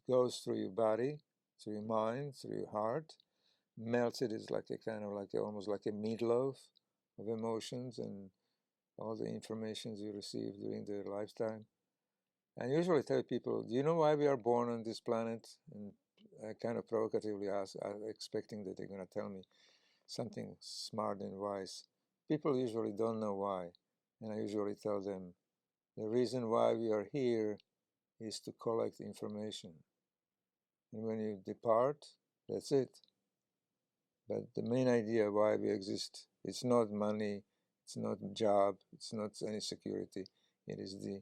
goes through your body, through your mind, through your heart, melts it. It's like a kind of almost like a meatloaf of emotions and all the information you receive during their lifetime. And I usually tell people, do you know why we are born on this planet? And I kind of provocatively ask, expecting that they're going to tell me something smart and wise. People usually don't know why. And I usually tell them, the reason why we are here is to collect information. And when you depart, that's it. But the main idea why we exist, it's not money, it's not job, it's not any security. It is the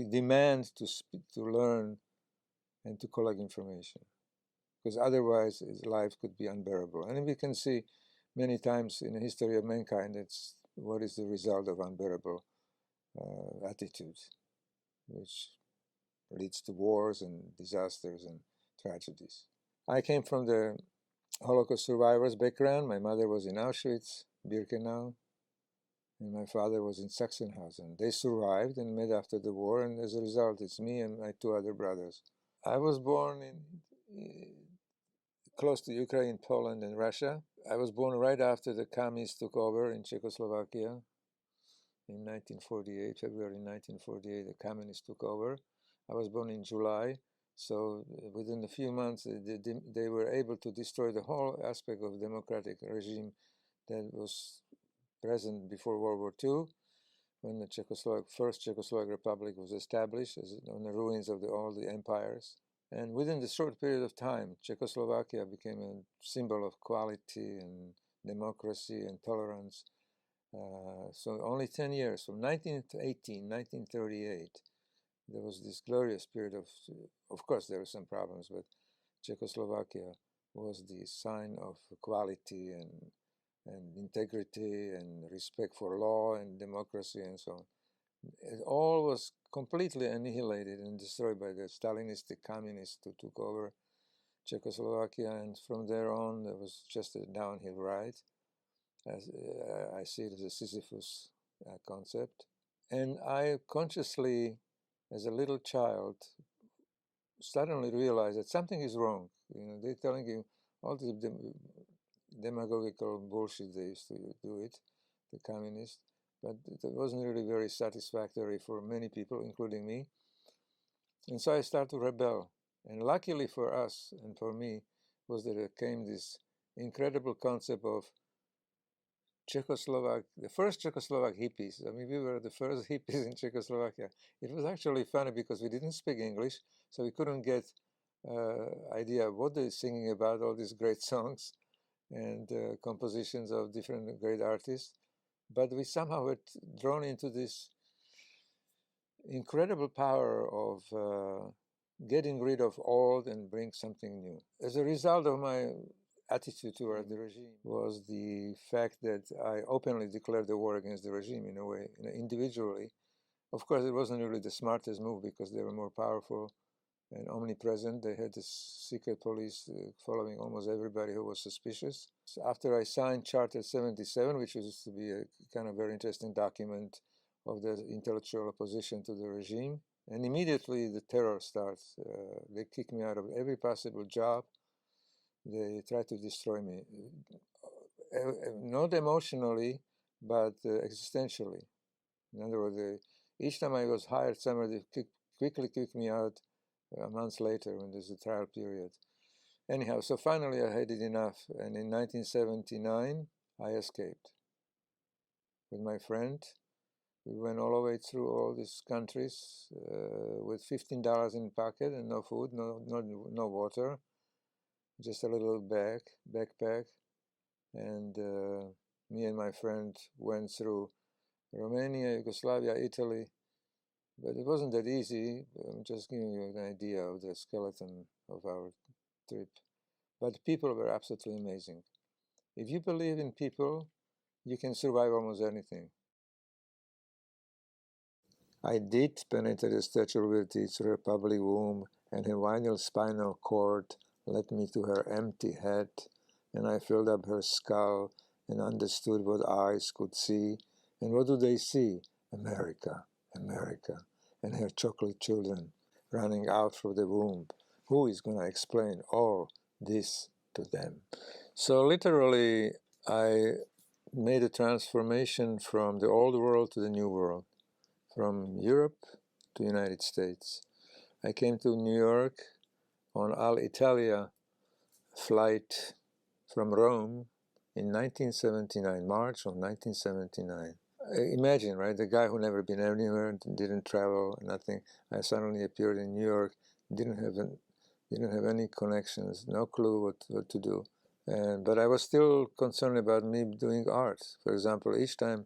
demand to learn and to collect information. Because otherwise life could be unbearable. And we can see many times in the history of mankind, it's what is the result of unbearable attitudes, which leads to wars and disasters and tragedies. I came from the Holocaust survivors background. My mother was in Auschwitz, Birkenau, and my father was in Sachsenhausen. They survived and met after the war, and as a result, it's me and my two other brothers. I was born in close to Ukraine, Poland, and Russia. I was born right after the communists took over in Czechoslovakia in 1948, February 1948, the communists took over. I was born in July, so within a few months, they were able to destroy the whole aspect of democratic regime that was present before World War II, when the first Czechoslovak Republic was established on the ruins of all the empires. And within the short period of time, Czechoslovakia became a symbol of quality and democracy and tolerance. So only 10 years, from 1918, 1938, there was this glorious period of course there were some problems, but Czechoslovakia was the sign of quality and integrity and respect for law and democracy and so on. It all was completely annihilated and destroyed by the Stalinistic communists who took over Czechoslovakia, and from there on there was just a downhill ride. As I see it as a Sisyphus concept. And I consciously, as a little child, suddenly realized that something is wrong. They're telling you all this demagogical bullshit they used to do it, the communists, but it wasn't really very satisfactory for many people, including me. And so I started to rebel. And luckily for us and for me was that there came this incredible concept of the first Czechoslovak hippies. I mean, we were the first hippies in Czechoslovakia. It was actually funny because we didn't speak English, so we couldn't get idea of what they're singing about, all these great songs and compositions of different great artists. But we somehow were drawn into this incredible power of getting rid of old and bring something new. As a result of my attitude toward the regime was the fact that I openly declared the war against the regime in a way, individually. Of course, it wasn't really the smartest move because they were more powerful and omnipresent. They had this secret police following almost everybody who was suspicious. So after I signed Charter 77, which was to be a kind of very interesting document of the intellectual opposition to the regime, and immediately the terror starts. They kicked me out of every possible job. They tried to destroy me, not emotionally, but existentially. In other words, each time I was hired somewhere, they quickly kicked me out months later when there's a trial period. Anyhow, so finally I had it enough, and in 1979 I escaped with my friend. We went all the way through all these countries with $15 in pocket and no food, no water, just a little backpack, and me and my friend went through Romania, Yugoslavia, Italy, but it wasn't that easy. I'm just giving you an idea of the skeleton of our trip. But people were absolutely amazing. If you believe in people, you can survive almost anything. I did penetrate the Statue of Liberty through her public womb, and her vinyl spinal cord led me to her empty head, and I filled up her skull and understood what eyes could see. And what do they see? America, America, and her chocolate children running out from the womb. Who is going to explain all this to them? So literally, I made a transformation from the old world to the new world, from Europe to United States. I came to New York on Alitalia flight from Rome in 1979, March of 1979. Imagine, right? The guy who never been anywhere, didn't travel, nothing. I suddenly appeared in New York, didn't have any connections, no clue what to do. But I was still concerned about me doing art. For example, each time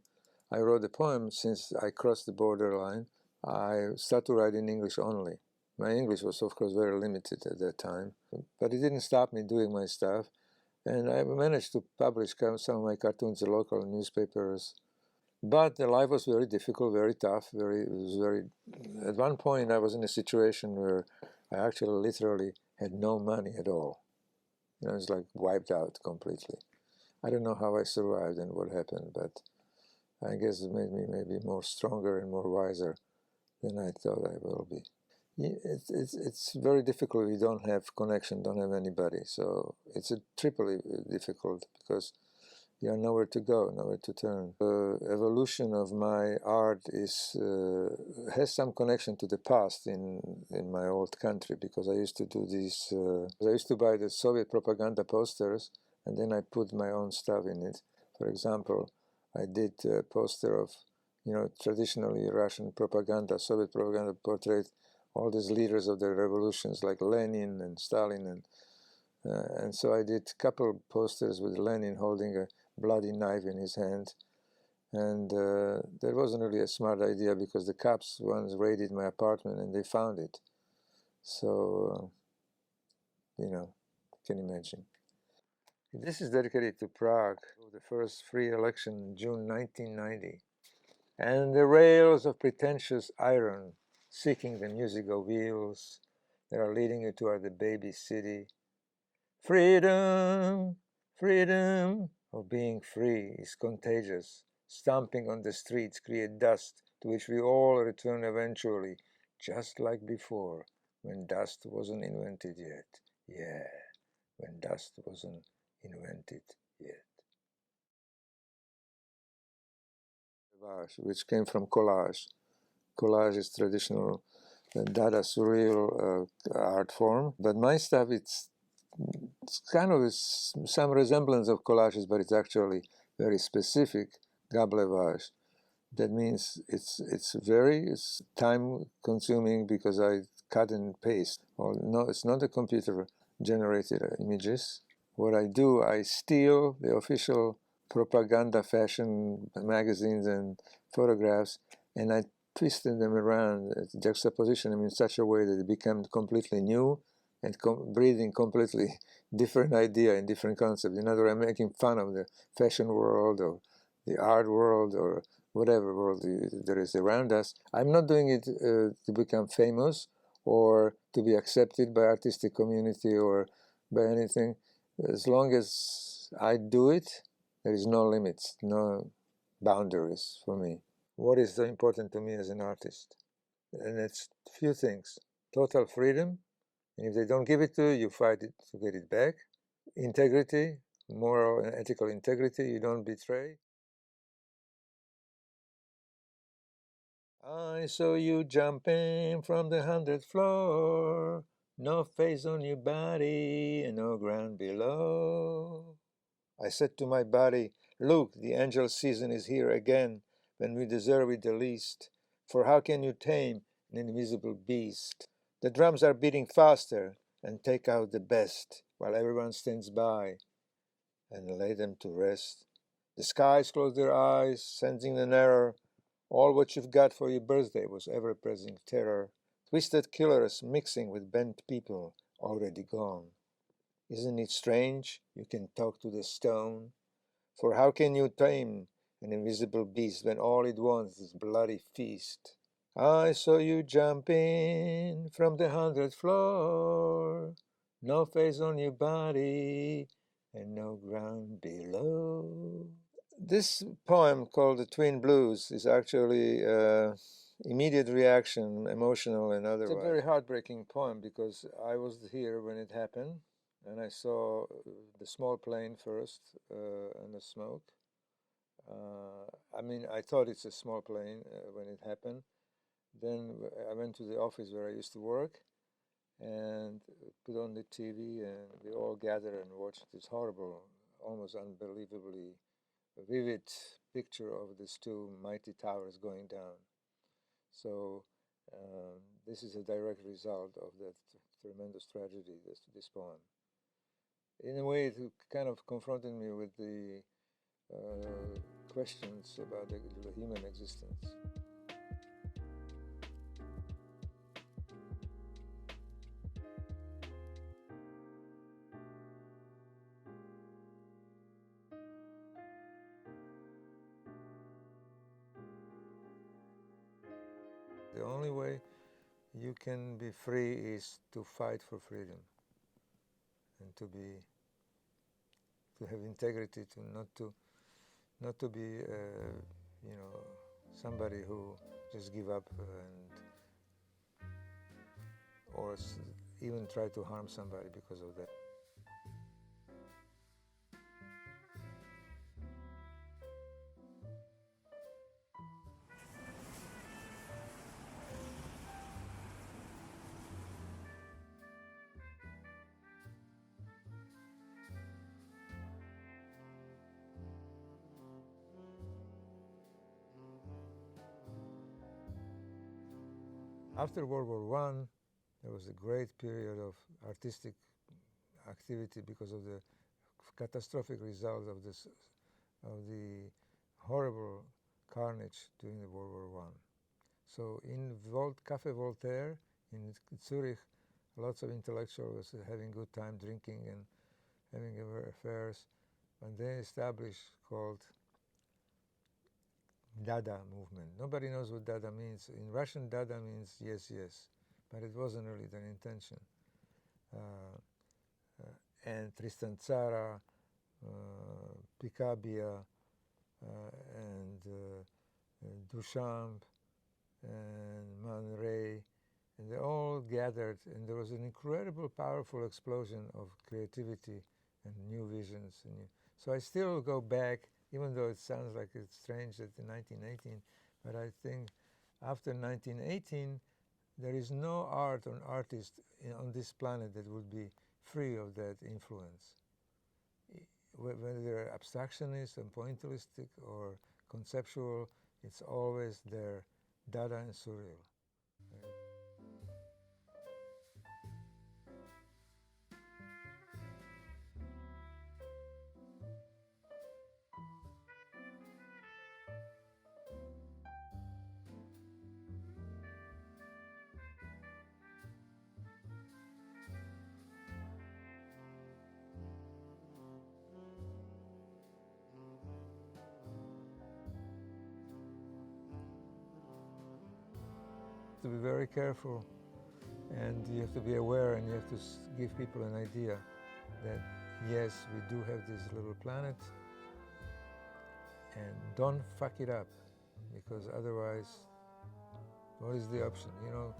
I wrote a poem, since I crossed the borderline, I started to write in English only. My English was, of course, very limited at that time, but it didn't stop me doing my stuff. And I managed to publish some of my cartoons in local newspapers. But the life was very difficult, very tough. At one point, I was in a situation where I actually literally had no money at all. You know, it was like wiped out completely. I don't know how I survived and what happened, but I guess it made me maybe more stronger and more wiser than I thought I will be. It's very difficult if you don't have connection, don't have anybody. So it's a triply difficult because you have nowhere to go, nowhere to turn. The evolution of my art has some connection to the past in my old country, because I used to do these. I used to buy the Soviet propaganda posters, and then I put my own stuff in it. For example, I did a poster of, traditionally Russian propaganda, Soviet propaganda portrait, all these leaders of the revolutions like Lenin and Stalin, and so I did a couple posters with Lenin holding a bloody knife in his hand, and that wasn't really a smart idea because the cops once raided my apartment and they found it. So, can imagine. This is dedicated to Prague, the first free election in June 1990. And the rails of pretentious iron, seeking the music of wheels that are leading you toward the baby city. Freedom, freedom of being free is contagious. Stomping on the streets create dust to which we all return eventually, just like before, when dust wasn't invented yet. Yeah, when dust wasn't invented yet. Which came from collage. Collage is traditional Dada surreal art form, but my stuff, it's kind of some resemblance of collages, but it's actually very specific Gablevages. That means it's time consuming because I cut and paste. Or no, it's not a computer generated images. What I do, I steal the official propaganda fashion magazines and photographs, and I twisted them around, juxtaposition them in such a way that it became completely new and breathing completely different idea and different concept. In other words, I'm making fun of the fashion world or the art world or whatever world there is around us. I'm not doing it to become famous or to be accepted by artistic community or by anything. As long as I do it, there is no limits, no boundaries for me. What is so important to me as an artist? And it's few things. Total freedom, and if they don't give it to you, you fight it to get it back. Integrity, moral and ethical integrity, you don't betray. I saw you jumping from the 100th floor, no face on your body and no ground below. I said to my body, look, the angel season is here again, when we deserve it the least. For how can you tame an invisible beast? The drums are beating faster and take out the best, while everyone stands by and lay them to rest. The skies close their eyes, sensing an error. All what you've got for your birthday was ever-present terror. Twisted killers mixing with bent people already gone. Isn't it strange you can talk to the stone? For how can you tame an invisible beast when all it wants is bloody feast? I saw you jumping from the 100th floor, no face on your body and no ground below. This poem called The Twin Blues is actually immediate reaction, emotional and otherwise. It's a very heartbreaking poem because I was here when it happened, and I saw the small plane first and the smoke. I mean, I thought it's a small plane when it happened. Then I went to the office where I used to work and put on the TV, and we all gathered and watched this horrible, almost unbelievably vivid picture of these two mighty towers going down. So this is a direct result of that tremendous tragedy, this poem. In a way, it kind of confronted me with the questions about the human existence. The only way you can be free is to fight for freedom and to have integrity, to not to be somebody who just give up or even try to harm somebody because of that. After World War I, there was a great period of artistic activity because of the catastrophic results of the horrible carnage during the World War I. So in Café Voltaire in Zurich, lots of intellectuals were having good time drinking and having affairs, and they established called Dada movement. Nobody knows what Dada means. In Russian, Dada means yes, yes, but it wasn't really their intention. And Tristan Tzara, Picabia, and Duchamp, and Man Ray, and they all gathered, and there was an incredible, powerful explosion of creativity and new visions. So I still go back, even though it sounds like it's strange that in 1918, but I think after 1918, there is no art or artist on this planet that would be free of that influence. Whether they're abstractionist and pointillistic or conceptual, it's always there, Dada and surreal. To be very careful, and you have to be aware, and you have to give people an idea that yes, we do have this little planet, and don't fuck it up, because otherwise, what is the option? You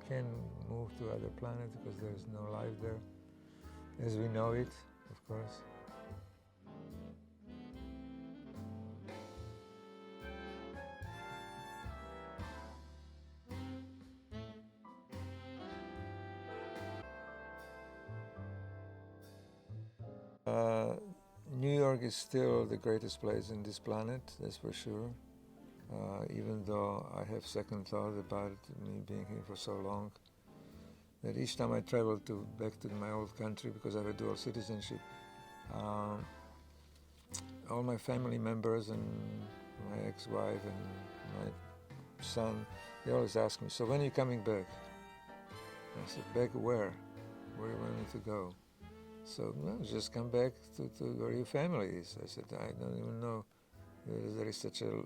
can't move to other planets because there's no life there, as we know it, of course. New York is still the greatest place in this planet, that's for sure. Even though I have second thought about me being here for so long, that each time I travel back to my old country, because I have a dual citizenship, all my family members and my ex-wife and my son, they always ask me, so when are you coming back? I said, back where? Where do you want me to go? So, no, just come back to where your family is. I said, I don't even know there is such a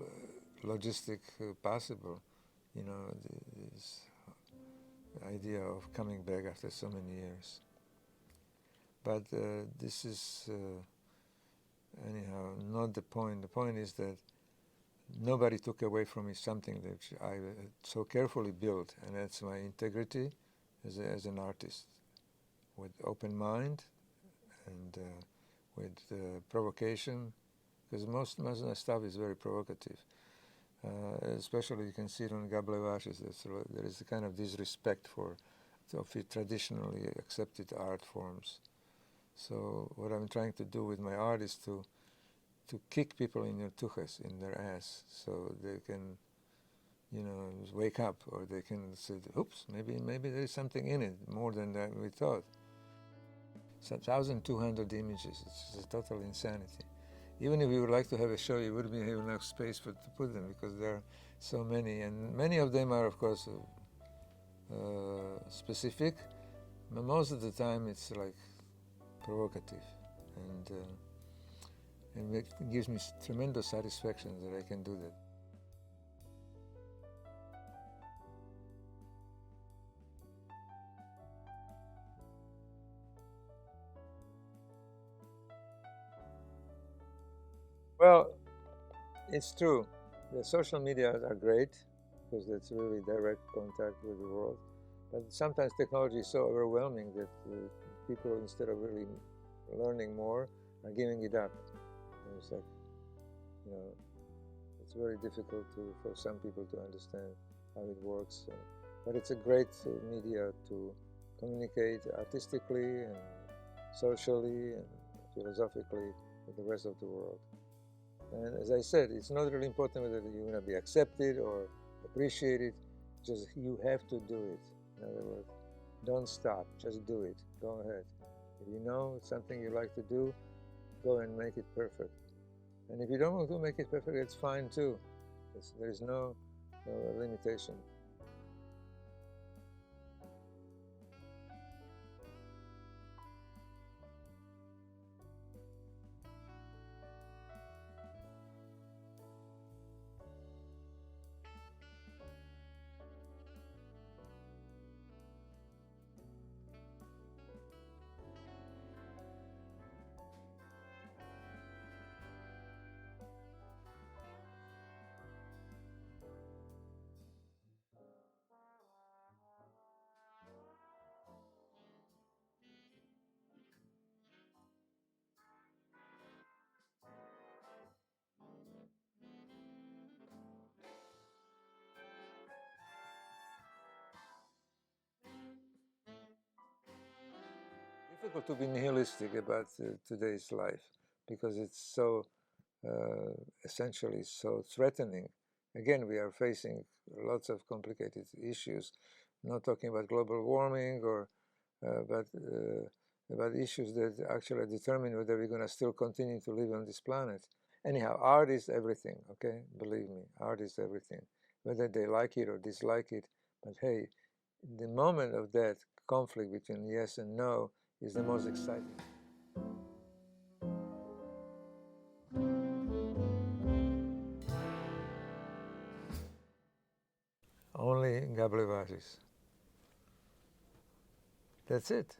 logistic possible, this idea of coming back after so many years. But this is, anyhow, not the point. The point is that nobody took away from me something that I so carefully built, and that's my integrity as an artist, with open mind and with provocation, because most of my stuff is very provocative. Especially you can see it on Gablevages. There is a kind of disrespect for traditionally accepted art forms. So what I'm trying to do with my art is to kick people in their tuches, in their ass, so they can, wake up, or they can say, oops, maybe there is something in it, more than that we thought. So 1,200 images, it's a total insanity. Even if we would like to have a show, you wouldn't have enough space to put them, because there are so many, and many of them are, of course, specific, but most of the time it's like provocative, and it gives me tremendous satisfaction that I can do that. Well, it's true. The social media are great, because that's really direct contact with the world. But sometimes technology is so overwhelming that people, instead of really learning more, are giving it up. And it's like, it's very difficult for some people to understand how it works. But it's a great media to communicate artistically and socially and philosophically with the rest of the world. And as I said, it's not really important whether you're going to be accepted or appreciated. Just you have to do it. In other words, don't stop. Just do it. Go ahead. If you know it's something you like to do, go and make it perfect. And if you don't want to make it perfect, it's fine too. There is no limitation. Difficult to be nihilistic about today's life, because it's so essentially so threatening. Again, we are facing lots of complicated issues. I'm not talking about global warming but about issues that actually determine whether we're going to still continue to live on this planet. Anyhow, art is everything, okay? Believe me, art is everything. Whether they like it or dislike it, but hey, the moment of that conflict between yes and no is the most exciting. Only Gablevages. That's it.